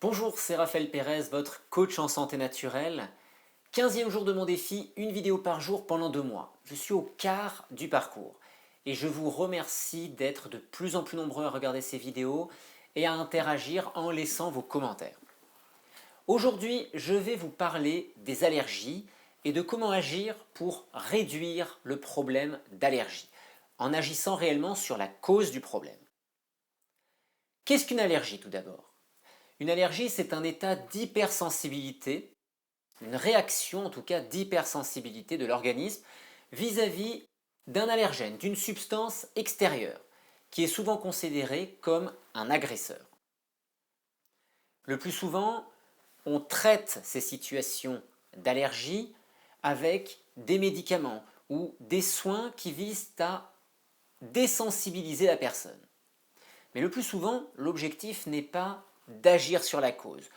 Bonjour, c'est Raphaël Pérez, votre coach en santé naturelle. 15e jour de mon défi, une vidéo par jour pendant 2 mois. Je suis au quart du parcours et je vous remercie d'être de plus en plus nombreux à regarder ces vidéos et à interagir en laissant vos commentaires. Aujourd'hui, je vais vous parler des allergies et de comment agir pour réduire le problème d'allergie, en agissant réellement sur la cause du problème. Qu'est-ce qu'une allergie tout d'abord? Une allergie, c'est un état d'hypersensibilité, une réaction en tout cas d'hypersensibilité de l'organisme vis-à-vis d'un allergène, d'une substance extérieure, qui est souvent considérée comme un agresseur. Le plus souvent, on traite ces situations d'allergie avec des médicaments ou des soins qui visent à désensibiliser la personne. Mais le plus souvent, l'objectif n'est pas d'agir sur la cause.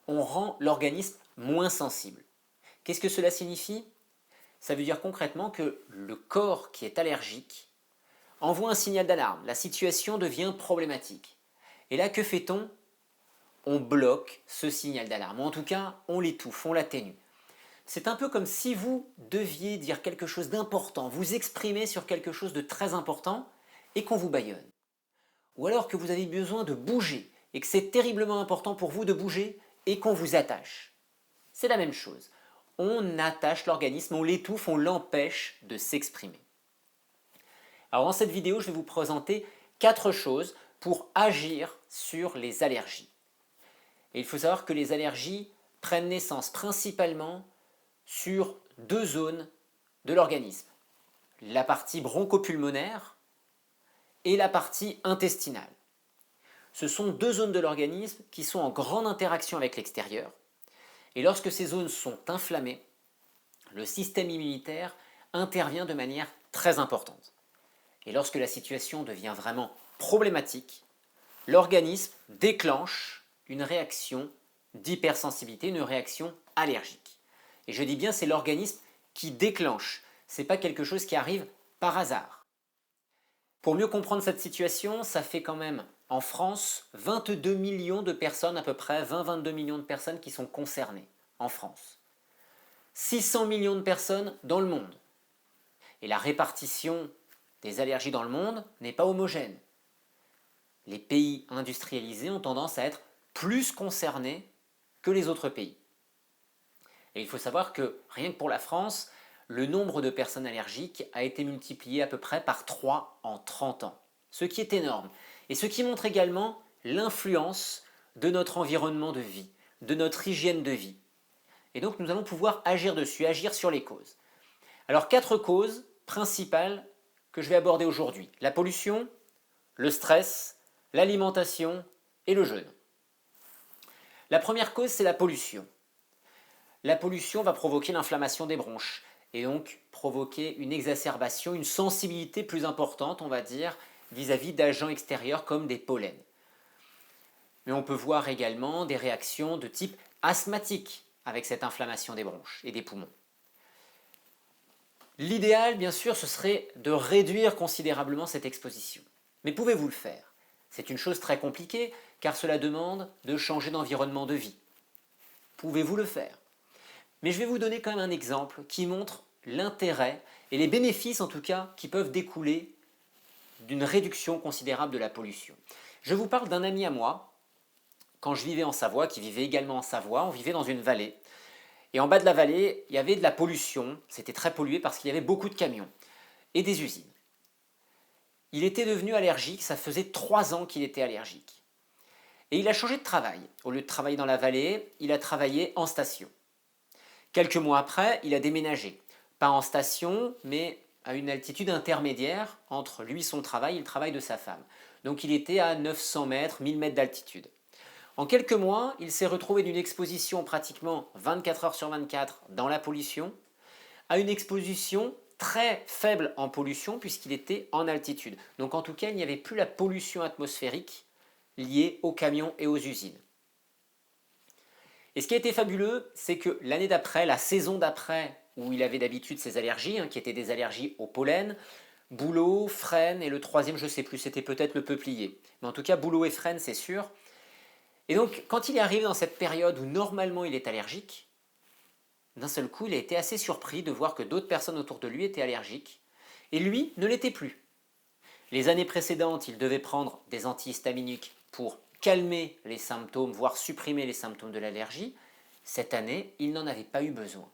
On rend l'organisme moins sensible. Qu'est-ce que cela signifie? Ça veut dire concrètement que le corps qui est allergique envoie un signal d'alarme. La situation devient problématique. Et là, que fait-on? On bloque ce signal d'alarme, ou en tout cas, on l'étouffe, on l'atténue. C'est un peu comme si vous deviez dire quelque chose d'important, vous exprimer sur quelque chose de très important, et qu'on vous bâillonne. Ou alors que vous avez besoin de bouger, et que c'est terriblement important pour vous de bouger, et qu'on vous attache. C'est la même chose. On attache l'organisme, on l'étouffe, on l'empêche de s'exprimer. Alors dans cette vidéo, je vais vous présenter 4 choses pour agir sur les allergies. Et il faut savoir que les allergies prennent naissance principalement sur 2 zones de l'organisme. La partie bronchopulmonaire et la partie intestinale. Ce sont 2 zones de l'organisme qui sont en grande interaction avec l'extérieur. Et lorsque ces zones sont inflammées, le système immunitaire intervient de manière très importante. Et lorsque la situation devient vraiment problématique, l'organisme déclenche une réaction d'hypersensibilité, une réaction allergique. Et je dis bien c'est l'organisme qui déclenche, ce n'est pas quelque chose qui arrive par hasard. Pour mieux comprendre cette situation, ça fait quand même en France 22 millions de personnes, à peu près 20-22 millions de personnes qui sont concernées en France. 600 millions de personnes dans le monde. Et la répartition des allergies dans le monde n'est pas homogène. Les pays industrialisés ont tendance à être plus concernés que les autres pays. Et il faut savoir que rien que pour la France, le nombre de personnes allergiques a été multiplié à peu près par 3 en 30 ans. Ce qui est énorme. Et ce qui montre également l'influence de notre environnement de vie, de notre hygiène de vie. Et donc nous allons pouvoir agir dessus, agir sur les causes. Alors 4 causes principales que je vais aborder aujourd'hui. La pollution, le stress, l'alimentation et le jeûne. La première cause, c'est la pollution. La pollution va provoquer l'inflammation des bronches et donc provoquer une exacerbation, une sensibilité plus importante, on va dire, vis-à-vis d'agents extérieurs comme des pollens. Mais on peut voir également des réactions de type asthmatique avec cette inflammation des bronches et des poumons. L'idéal, bien sûr, ce serait de réduire considérablement cette exposition. Mais pouvez-vous le faire? C'est une chose très compliquée car cela demande de changer d'environnement de vie. Pouvez-vous le faire? Mais je vais vous donner quand même un exemple qui montre l'intérêt et les bénéfices en tout cas qui peuvent découler d'une réduction considérable de la pollution. Je vous parle d'un ami à moi, quand je vivais en Savoie, qui vivait également en Savoie, on vivait dans une vallée. Et en bas de la vallée, il y avait de la pollution, c'était très pollué parce qu'il y avait beaucoup de camions et des usines. Il était devenu allergique, ça faisait 3 ans qu'il était allergique. Et il a changé de travail. Au lieu de travailler dans la vallée, il a travaillé en station. Quelques mois après, il a déménagé. Pas en station, mais à une altitude intermédiaire entre lui, son travail et le travail de sa femme. Donc il était à 900 mètres, 1000 mètres d'altitude. En quelques mois, il s'est retrouvé d'une exposition pratiquement 24 heures sur 24 dans la pollution à une exposition très faible en pollution puisqu'il était en altitude. Donc en tout cas, il n'y avait plus la pollution atmosphérique liée aux camions et aux usines. Et ce qui a été fabuleux, c'est que l'année d'après, la saison d'après, où il avait d'habitude ses allergies, qui étaient des allergies au pollen, bouleau, frêne, et le troisième, je ne sais plus, c'était peut-être le peuplier. Mais en tout cas, bouleau et frêne, c'est sûr. Et donc, quand il est arrivé dans cette période où normalement il est allergique, d'un seul coup, il a été assez surpris de voir que d'autres personnes autour de lui étaient allergiques, et lui ne l'était plus. Les années précédentes, il devait prendre des antihistaminiques pour calmer les symptômes, voire supprimer les symptômes de l'allergie. Cette année, il n'en avait pas eu besoin.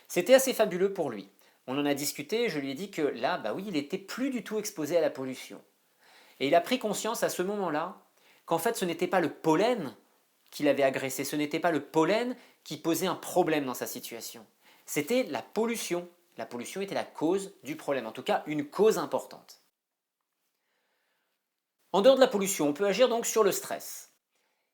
C'était assez fabuleux pour lui. On en a discuté, je lui ai dit que là, bah oui, il n'était plus du tout exposé à la pollution. Et il a pris conscience à ce moment-là qu'en fait ce n'était pas le pollen qui l'avait agressé, ce n'était pas le pollen qui posait un problème dans sa situation. C'était la pollution. La pollution était la cause du problème, en tout cas une cause importante. En dehors de la pollution, on peut agir donc sur le stress.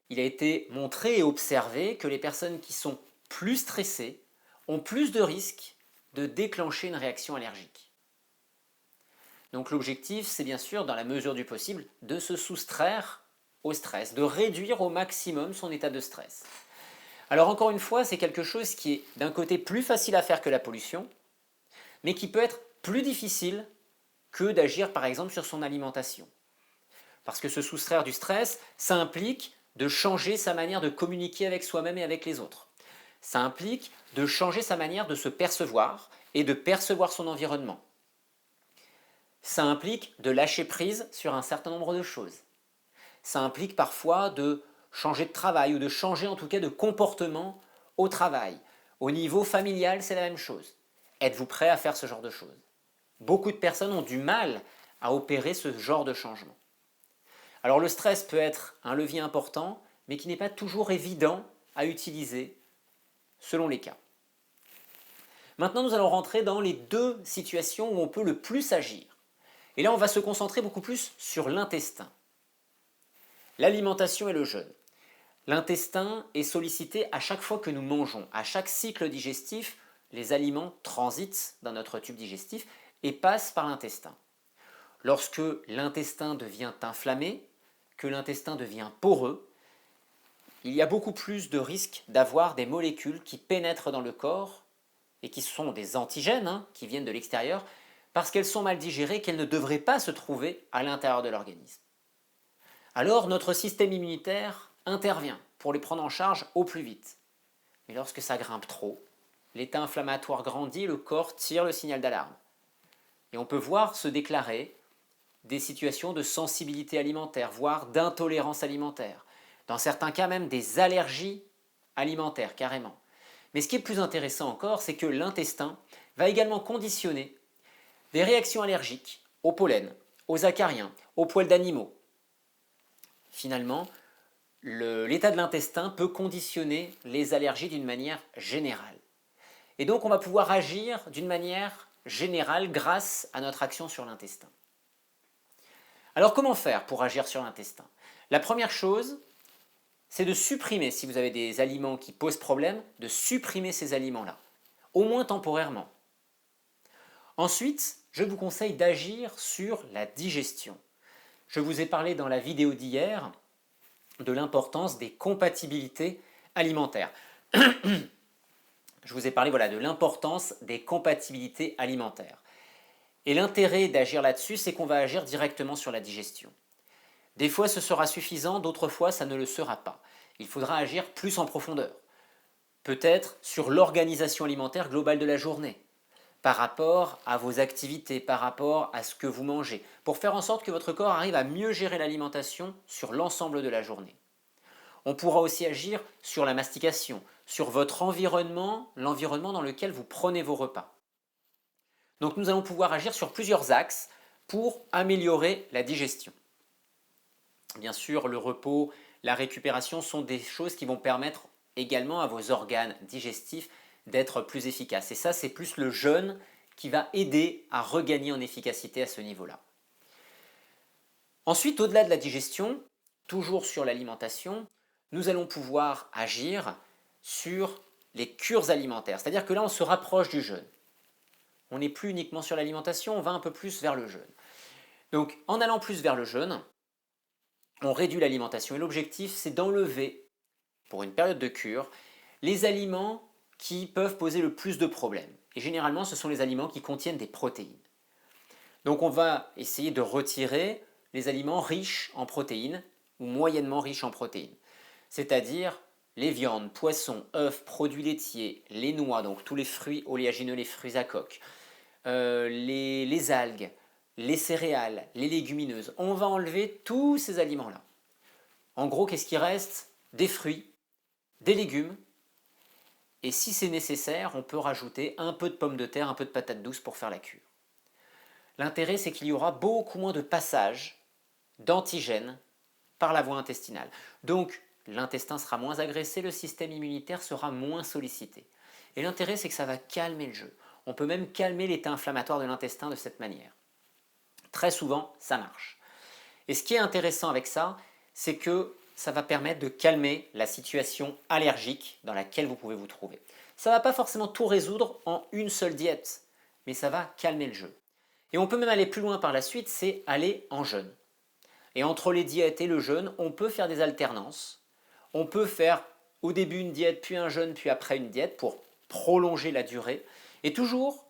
Il a été montré et observé que les personnes qui sont plus stressées ont plus de risques de déclencher une réaction allergique. Donc l'objectif, c'est bien sûr, dans la mesure du possible, de se soustraire au stress, de réduire au maximum son état de stress. Alors encore une fois, c'est quelque chose qui est d'un côté plus facile à faire que la pollution, mais qui peut être plus difficile que d'agir par exemple sur son alimentation. Parce que se soustraire du stress, ça implique de changer sa manière de communiquer avec soi-même et avec les autres. Ça implique de changer sa manière de se percevoir et de percevoir son environnement. Ça implique de lâcher prise sur un certain nombre de choses. Ça implique parfois de changer de travail ou de changer en tout cas de comportement au travail. Au niveau familial, c'est la même chose. Êtes-vous prêt à faire ce genre de choses? Beaucoup de personnes ont du mal à opérer ce genre de changement. Alors le stress peut être un levier important, mais qui n'est pas toujours évident à utiliser selon les cas. Maintenant, nous allons rentrer dans les deux situations où on peut le plus agir. Et là, on va se concentrer beaucoup plus sur l'intestin. L'alimentation et le jeûne. L'intestin est sollicité à chaque fois que nous mangeons. À chaque cycle digestif, les aliments transitent dans notre tube digestif et passent par l'intestin. Lorsque l'intestin devient inflammé, que l'intestin devient poreux, il y a beaucoup plus de risques d'avoir des molécules qui pénètrent dans le corps et qui sont des antigènes, qui viennent de l'extérieur, parce qu'elles sont mal digérées, qu'elles ne devraient pas se trouver à l'intérieur de l'organisme. Alors notre système immunitaire intervient pour les prendre en charge au plus vite. Mais lorsque ça grimpe trop, l'état inflammatoire grandit, le corps tire le signal d'alarme. Et on peut voir se déclarer des situations de sensibilité alimentaire, voire d'intolérance alimentaire. Dans certains cas même des allergies alimentaires carrément. Mais ce qui est plus intéressant encore, c'est que l'intestin va également conditionner des réactions allergiques au pollen, aux acariens, aux poils d'animaux. Finalement, l'état de l'intestin peut conditionner les allergies d'une manière générale. Et donc on va pouvoir agir d'une manière générale grâce à notre action sur l'intestin. Alors comment faire pour agir sur l'intestin? La première chose, c'est de supprimer, si vous avez des aliments qui posent problème, de supprimer ces aliments-là, au moins temporairement. Ensuite, je vous conseille d'agir sur la digestion. Je vous ai parlé dans la vidéo d'hier de l'importance des compatibilités alimentaires. Je vous ai parlé de l'importance des compatibilités alimentaires. Et l'intérêt d'agir là-dessus, c'est qu'on va agir directement sur la digestion. Des fois, ce sera suffisant, d'autres fois, ça ne le sera pas. Il faudra agir plus en profondeur. Peut-être sur l'organisation alimentaire globale de la journée, par rapport à vos activités, par rapport à ce que vous mangez, pour faire en sorte que votre corps arrive à mieux gérer l'alimentation sur l'ensemble de la journée. On pourra aussi agir sur la mastication, sur votre environnement, l'environnement dans lequel vous prenez vos repas. Donc nous allons pouvoir agir sur plusieurs axes pour améliorer la digestion. Bien sûr, le repos, la récupération sont des choses qui vont permettre également à vos organes digestifs d'être plus efficaces. Et ça, c'est plus le jeûne qui va aider à regagner en efficacité à ce niveau-là. Ensuite, au-delà de la digestion, toujours sur l'alimentation, nous allons pouvoir agir sur les cures alimentaires. C'est-à-dire que là, on se rapproche du jeûne. On n'est plus uniquement sur l'alimentation, on va un peu plus vers le jeûne. Donc, en allant plus vers le jeûne, on réduit l'alimentation. Et l'objectif, c'est d'enlever, pour une période de cure, les aliments qui peuvent poser le plus de problèmes. Et généralement, ce sont les aliments qui contiennent des protéines. Donc, on va essayer de retirer les aliments riches en protéines ou moyennement riches en protéines. c'est-à-dire les viandes, poissons, œufs, produits laitiers, les noix, donc tous les fruits oléagineux, les fruits à coque, les algues, les céréales, les légumineuses. On va enlever tous ces aliments-là. En gros, qu'est-ce qui reste? Des fruits, des légumes, et si c'est nécessaire, on peut rajouter un peu de pommes de terre, un peu de patates douces pour faire la cure. L'intérêt, c'est qu'il y aura beaucoup moins de passages d'antigènes par la voie intestinale. Donc, l'intestin sera moins agressé, le système immunitaire sera moins sollicité. Et l'intérêt, c'est que ça va calmer le jeu. On peut même calmer l'état inflammatoire de l'intestin de cette manière. Très souvent, ça marche. Et ce qui est intéressant avec ça, c'est que ça va permettre de calmer la situation allergique dans laquelle vous pouvez vous trouver. Ça ne va pas forcément tout résoudre en une seule diète, mais ça va calmer le jeu. Et on peut même aller plus loin par la suite, c'est aller en jeûne. Et entre les diètes et le jeûne, on peut faire des alternances. On peut faire au début une diète, puis un jeûne, puis après une diète pour prolonger la durée. Et toujours,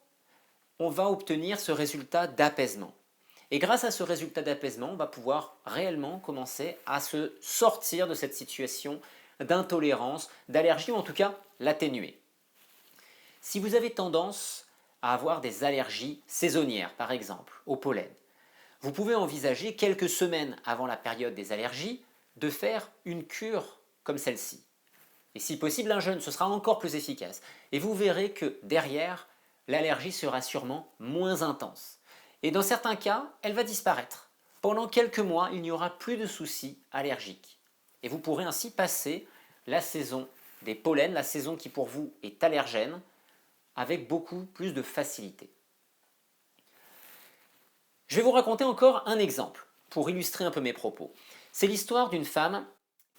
on va obtenir ce résultat d'apaisement. Et grâce à ce résultat d'apaisement, on va pouvoir réellement commencer à se sortir de cette situation d'intolérance, d'allergie, ou en tout cas l'atténuer. Si vous avez tendance à avoir des allergies saisonnières, par exemple, au pollen, vous pouvez envisager quelques semaines avant la période des allergies de faire une cure comme celle-ci. Et si possible, un jeûne, ce sera encore plus efficace. Et vous verrez que derrière, l'allergie sera sûrement moins intense. Et dans certains cas, elle va disparaître. Pendant quelques mois, il n'y aura plus de soucis allergiques. Et vous pourrez ainsi passer la saison des pollens, la saison qui pour vous est allergène, avec beaucoup plus de facilité. Je vais vous raconter encore un exemple pour illustrer un peu mes propos. C'est l'histoire d'une femme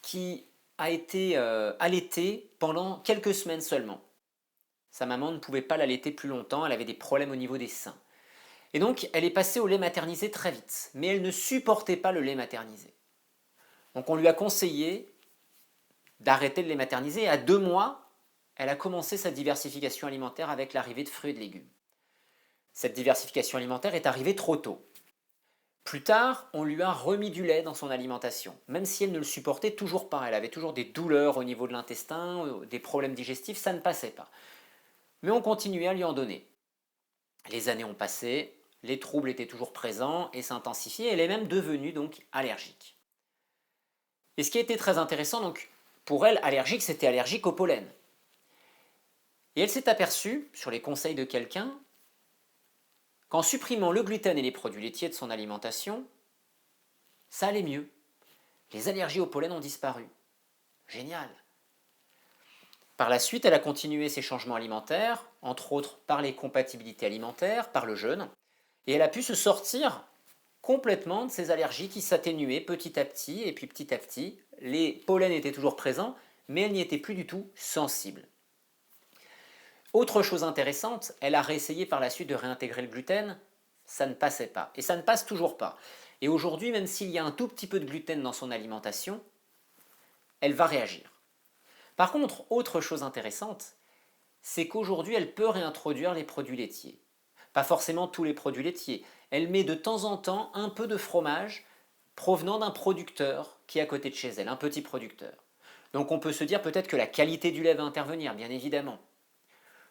qui a été allaitée pendant quelques semaines seulement. Sa maman ne pouvait pas l'allaiter plus longtemps, elle avait des problèmes au niveau des seins. Et donc, elle est passée au lait maternisé très vite, mais elle ne supportait pas le lait maternisé. Donc, on lui a conseillé d'arrêter le lait maternisé, et à 2 mois, elle a commencé sa diversification alimentaire avec l'arrivée de fruits et de légumes. Cette diversification alimentaire est arrivée trop tôt. Plus tard, on lui a remis du lait dans son alimentation, même si elle ne le supportait toujours pas. Elle avait toujours des douleurs au niveau de l'intestin, des problèmes digestifs, ça ne passait pas. Mais on continuait à lui en donner. Les années ont passé, les troubles étaient toujours présents et s'intensifiaient, elle est même devenue donc allergique. Et ce qui était très intéressant, donc, pour elle, allergique, c'était allergique au pollen. Et elle s'est aperçue, sur les conseils de quelqu'un, qu'en supprimant le gluten et les produits laitiers de son alimentation, ça allait mieux. Les allergies au pollen ont disparu. Génial! Par la suite, elle a continué ses changements alimentaires, entre autres par les compatibilités alimentaires, par le jeûne, et elle a pu se sortir complètement de ces allergies qui s'atténuaient petit à petit, et puis petit à petit, les pollens étaient toujours présents, mais elle n'y était plus du tout sensible. Autre chose intéressante, elle a réessayé par la suite de réintégrer le gluten, ça ne passait pas, et ça ne passe toujours pas. Et aujourd'hui, même s'il y a un tout petit peu de gluten dans son alimentation, elle va réagir. Par contre, autre chose intéressante, c'est qu'aujourd'hui, elle peut réintroduire les produits laitiers. Pas forcément tous les produits laitiers. Elle met de temps en temps un peu de fromage provenant d'un producteur qui est à côté de chez elle, un petit producteur. Donc on peut se dire peut-être que la qualité du lait va intervenir, bien évidemment.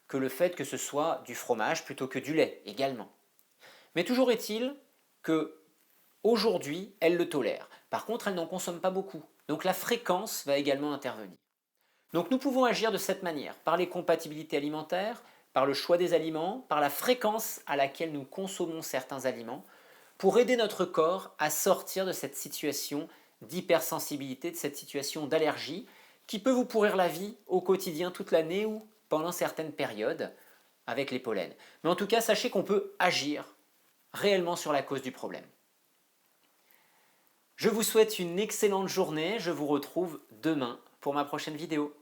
Que le fait que ce soit du fromage plutôt que du lait, également. Mais toujours est-il que aujourd'hui, elle le tolère. Par contre, elle n'en consomme pas beaucoup. Donc la fréquence va également intervenir. Donc nous pouvons agir de cette manière, par les compatibilités alimentaires, par le choix des aliments, par la fréquence à laquelle nous consommons certains aliments, pour aider notre corps à sortir de cette situation d'hypersensibilité, de cette situation d'allergie, qui peut vous pourrir la vie au quotidien toute l'année ou pendant certaines périodes avec les pollens. Mais en tout cas, sachez qu'on peut agir réellement sur la cause du problème. Je vous souhaite une excellente journée, je vous retrouve demain pour ma prochaine vidéo.